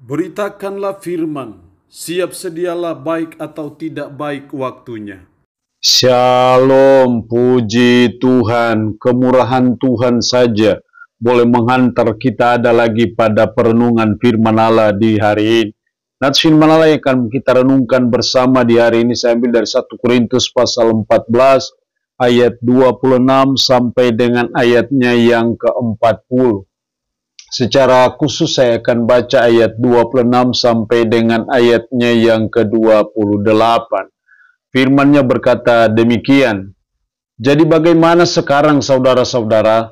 Beritakanlah firman, siap sedialah baik atau tidak baik waktunya. Shalom, puji Tuhan, kemurahan Tuhan saja boleh menghantar kita ada lagi pada perenungan firman Allah di hari ini. Nats firman Allah yang akan kita renungkan bersama di hari ini saya ambil dari 1 Korintus pasal 14 ayat 26 sampai dengan ayatnya yang ke-40. Secara khusus saya akan baca ayat 26 sampai dengan ayatnya yang ke-28. Firman-Nya berkata demikian, "Jadi bagaimana sekarang saudara-saudara?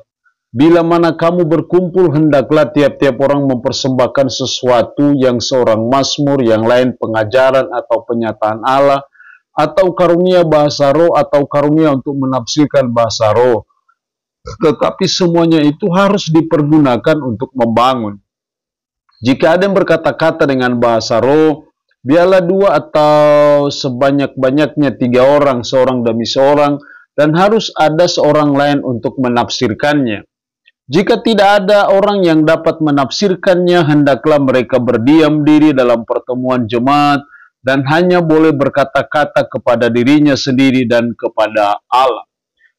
Bila mana kamu berkumpul, hendaklah tiap-tiap orang mempersembahkan sesuatu, yang seorang mazmur, yang lain pengajaran atau penyataan Allah, atau karunia bahasa roh, atau karunia untuk menafsirkan bahasa roh. Tetapi semuanya itu harus dipergunakan untuk membangun. Jika ada yang berkata-kata dengan bahasa roh, biarlah 2 atau sebanyak-banyaknya 3 orang, seorang demi seorang, dan harus ada seorang lain untuk menafsirkannya. Jika tidak ada orang yang dapat menafsirkannya, hendaklah mereka berdiam diri dalam pertemuan jemaat, dan hanya boleh berkata-kata kepada dirinya sendiri dan kepada Allah."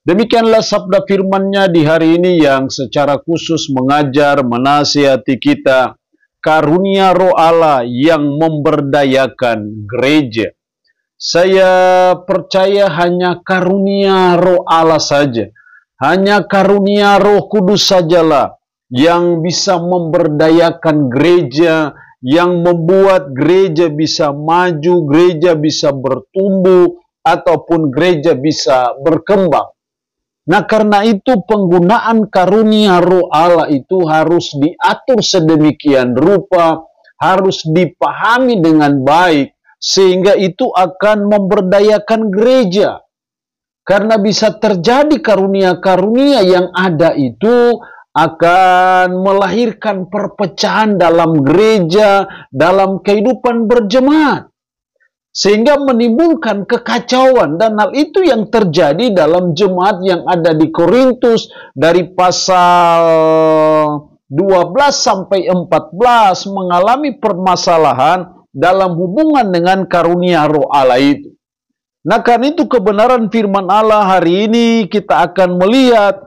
Demikianlah sabda firman-Nya di hari ini yang secara khusus mengajar, menasihati kita karunia roh Allah yang memberdayakan gereja. Saya percaya hanya karunia roh Allah saja, hanya karunia Roh Kudus sajalah yang bisa memberdayakan gereja, yang membuat gereja bisa maju, gereja bisa bertumbuh, ataupun gereja bisa berkembang. Nah, karena itu penggunaan karunia roh Allah itu harus diatur sedemikian rupa, harus dipahami dengan baik, sehingga itu akan memberdayakan gereja. Karena bisa terjadi karunia-karunia yang ada itu akan melahirkan perpecahan dalam gereja, dalam kehidupan berjemaat, sehingga menimbulkan kekacauan. Dan hal itu yang terjadi dalam jemaat yang ada di Korintus dari pasal 12 sampai 14 mengalami permasalahan dalam hubungan dengan karunia roh Allah itu. Nah, karena itu kebenaran firman Allah hari ini kita akan melihat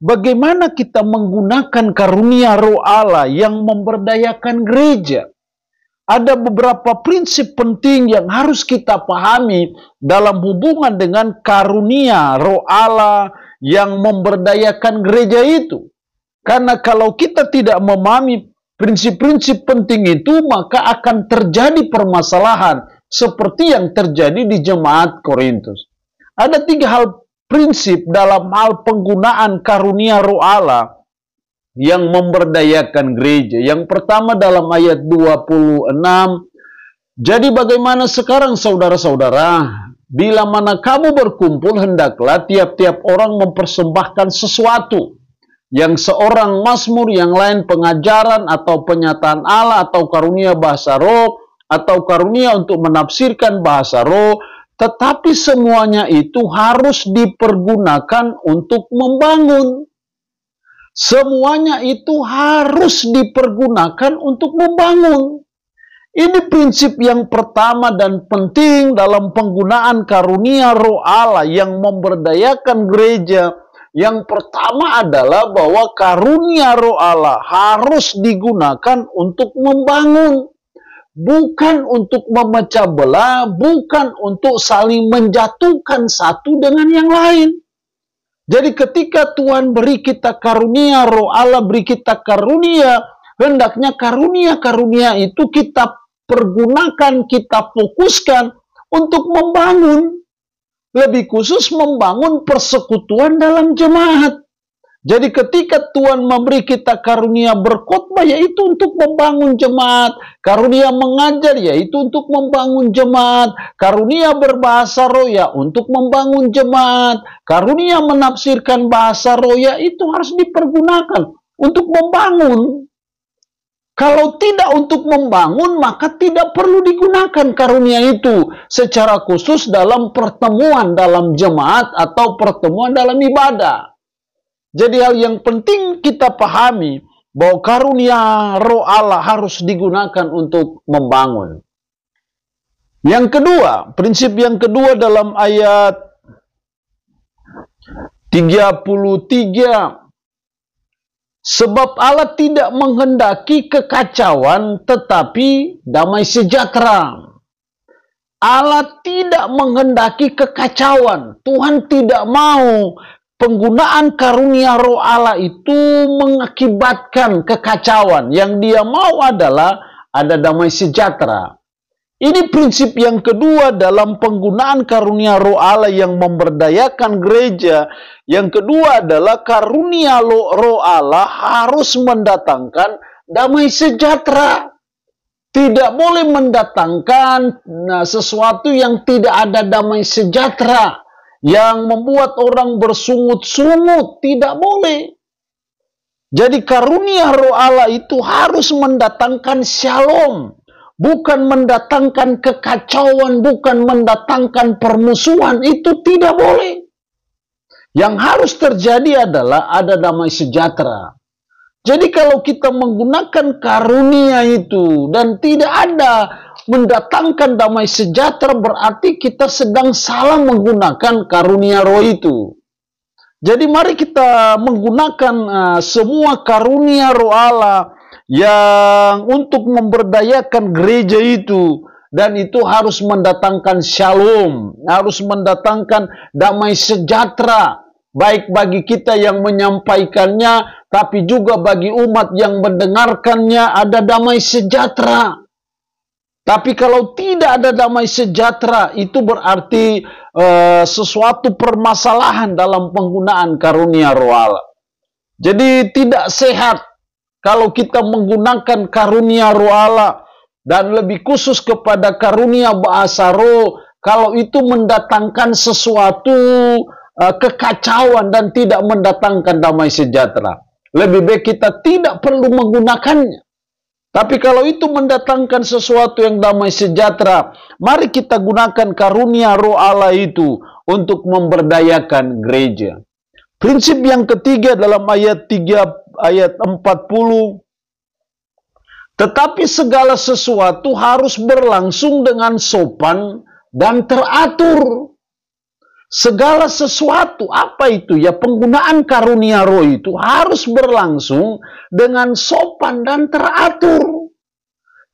bagaimana kita menggunakan karunia roh Allah yang memberdayakan gereja. Ada beberapa prinsip penting yang harus kita pahami dalam hubungan dengan karunia roh Allah yang memberdayakan gereja itu. Karena kalau kita tidak memahami prinsip-prinsip penting itu, maka akan terjadi permasalahan seperti yang terjadi di jemaat Korintus. Ada 3 hal prinsip dalam hal penggunaan karunia roh Allah yang memberdayakan gereja. Yang pertama dalam ayat 26, "Jadi bagaimana sekarang saudara-saudara? Bila mana kamu berkumpul, hendaklah tiap-tiap orang mempersembahkan sesuatu, yang seorang mazmur, yang lain pengajaran atau penyataan Allah, atau karunia bahasa roh, atau karunia untuk menafsirkan bahasa roh, tetapi semuanya itu harus dipergunakan untuk membangun." Semuanya itu harus dipergunakan untuk membangun. Ini prinsip yang pertama dan penting dalam penggunaan karunia roh Allah yang memberdayakan gereja. Yang pertama adalah bahwa karunia roh Allah harus digunakan untuk membangun. Bukan untuk memecah belah, bukan untuk saling menjatuhkan satu dengan yang lain. Jadi ketika Tuhan beri kita karunia roh Allah, beri kita karunia, hendaknya karunia-karunia itu kita pergunakan, kita fokuskan untuk membangun. Lebih khusus membangun persekutuan dalam jemaat. Jadi ketika Tuhan memberi kita karunia berkhotbah, yaitu untuk membangun jemaat. Karunia mengajar, yaitu untuk membangun jemaat. Karunia berbahasa roh, ya untuk membangun jemaat. Karunia menafsirkan bahasa roh, ya itu harus dipergunakan untuk membangun. Kalau tidak untuk membangun, maka tidak perlu digunakan karunia itu secara khusus dalam pertemuan dalam jemaat atau pertemuan dalam ibadah. Jadi hal yang penting kita pahami bahwa karunia Roh Allah harus digunakan untuk membangun. Yang kedua, prinsip yang kedua dalam ayat 33, sebab Allah tidak menghendaki kekacauan tetapi damai sejahtera. Allah tidak menghendaki kekacauan. Tuhan tidak mau penggunaan karunia Roh Allah itu mengakibatkan kekacauan. Yang Dia mau adalah ada damai sejahtera. Ini prinsip yang kedua dalam penggunaan karunia Roh Allah yang memberdayakan gereja. Yang kedua adalah karunia Roh Allah harus mendatangkan damai sejahtera. Tidak boleh mendatangkan sesuatu yang tidak ada damai sejahtera, yang membuat orang bersungut-sungut. Tidak boleh. Jadi karunia Roh Allah itu harus mendatangkan shalom, bukan mendatangkan kekacauan, bukan mendatangkan permusuhan. Itu tidak boleh. Yang harus terjadi adalah ada damai sejahtera. Jadi kalau kita menggunakan karunia itu dan tidak ada mendatangkan damai sejahtera, berarti kita sedang salah menggunakan karunia Roh itu. Jadi mari kita menggunakan semua karunia Roh Allah yang untuk memberdayakan gereja itu. Dan itu harus mendatangkan shalom, harus mendatangkan damai sejahtera. Baik bagi kita yang menyampaikannya, tapi juga bagi umat yang mendengarkannya ada damai sejahtera. Tapi kalau tidak ada damai sejahtera, itu berarti sesuatu permasalahan dalam penggunaan karunia Roh Allah. Jadi tidak sehat kalau kita menggunakan karunia Roh Allah dan lebih khusus kepada karunia bahasa roh, kalau itu mendatangkan sesuatu kekacauan dan tidak mendatangkan damai sejahtera. Lebih baik kita tidak perlu menggunakannya. Tapi kalau itu mendatangkan sesuatu yang damai sejahtera, mari kita gunakan karunia Roh Allah itu untuk memberdayakan gereja. Prinsip yang ketiga dalam ayat 40, tetapi segala sesuatu harus berlangsung dengan sopan dan teratur. Segala sesuatu, apa itu? Ya, penggunaan karunia Roh itu harus berlangsung dengan sopan dan teratur.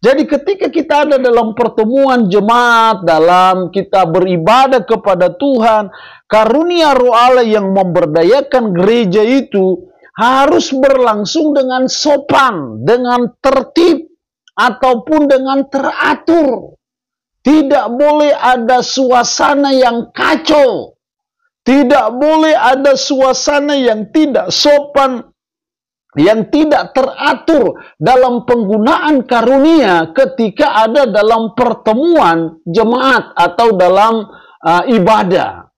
Jadi ketika kita ada dalam pertemuan jemaat, dalam kita beribadah kepada Tuhan, karunia Roh Allah yang memberdayakan gereja itu harus berlangsung dengan sopan, dengan tertib, ataupun dengan teratur. Tidak boleh ada suasana yang kacau. Tidak boleh ada suasana yang tidak sopan, yang tidak teratur dalam penggunaan karunia ketika ada dalam pertemuan jemaat atau dalam ibadah.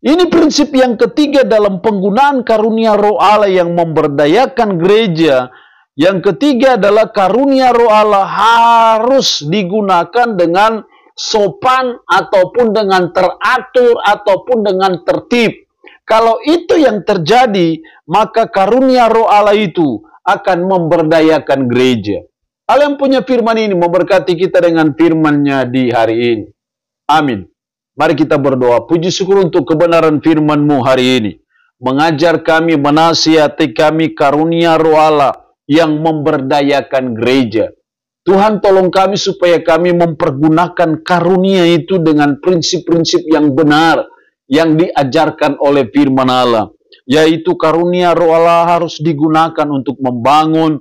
Ini prinsip yang ketiga dalam penggunaan karunia Roh Allah yang memberdayakan gereja. Yang ketiga adalah karunia Roh Allah harus digunakan dengan sopan ataupun dengan teratur ataupun dengan tertib. Kalau itu yang terjadi, maka karunia Roh Allah itu akan memberdayakan gereja. Allah yang punya firman ini memberkati kita dengan firman-Nya di hari ini. Amin. Mari kita berdoa. Puji syukur untuk kebenaran firman-Mu hari ini. Mengajar kami, menasihati kami karunia Roh Allah yang memberdayakan gereja. Tuhan tolong kami supaya kami mempergunakan karunia itu dengan prinsip-prinsip yang benar yang diajarkan oleh firman Allah. Yaitu karunia Roh Allah harus digunakan untuk membangun,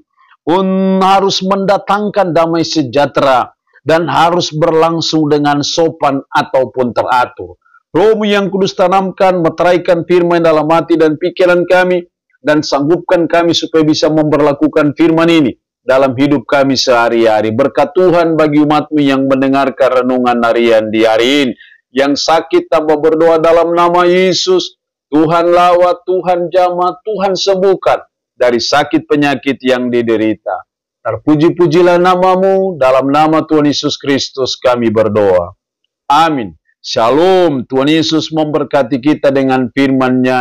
harus mendatangkan damai sejahtera, dan harus berlangsung dengan sopan ataupun teratur. Roh-Mu yang kudus tanamkan, meteraikan firman dalam hati dan pikiran kami, dan sanggupkan kami supaya bisa memperlakukan firman ini dalam hidup kami sehari-hari. Berkat Tuhan bagi umat-Mu yang mendengarkan renungan harian di hari ini. Yang sakit tambah berdoa dalam nama Yesus. Tuhan lawat, Tuhan jamah, Tuhan sembuhkan dari sakit penyakit yang diderita. Terpuji-pujilah nama-Mu, dalam nama Tuhan Yesus Kristus kami berdoa. Amin. Shalom. Tuhan Yesus memberkati kita dengan firman-Nya.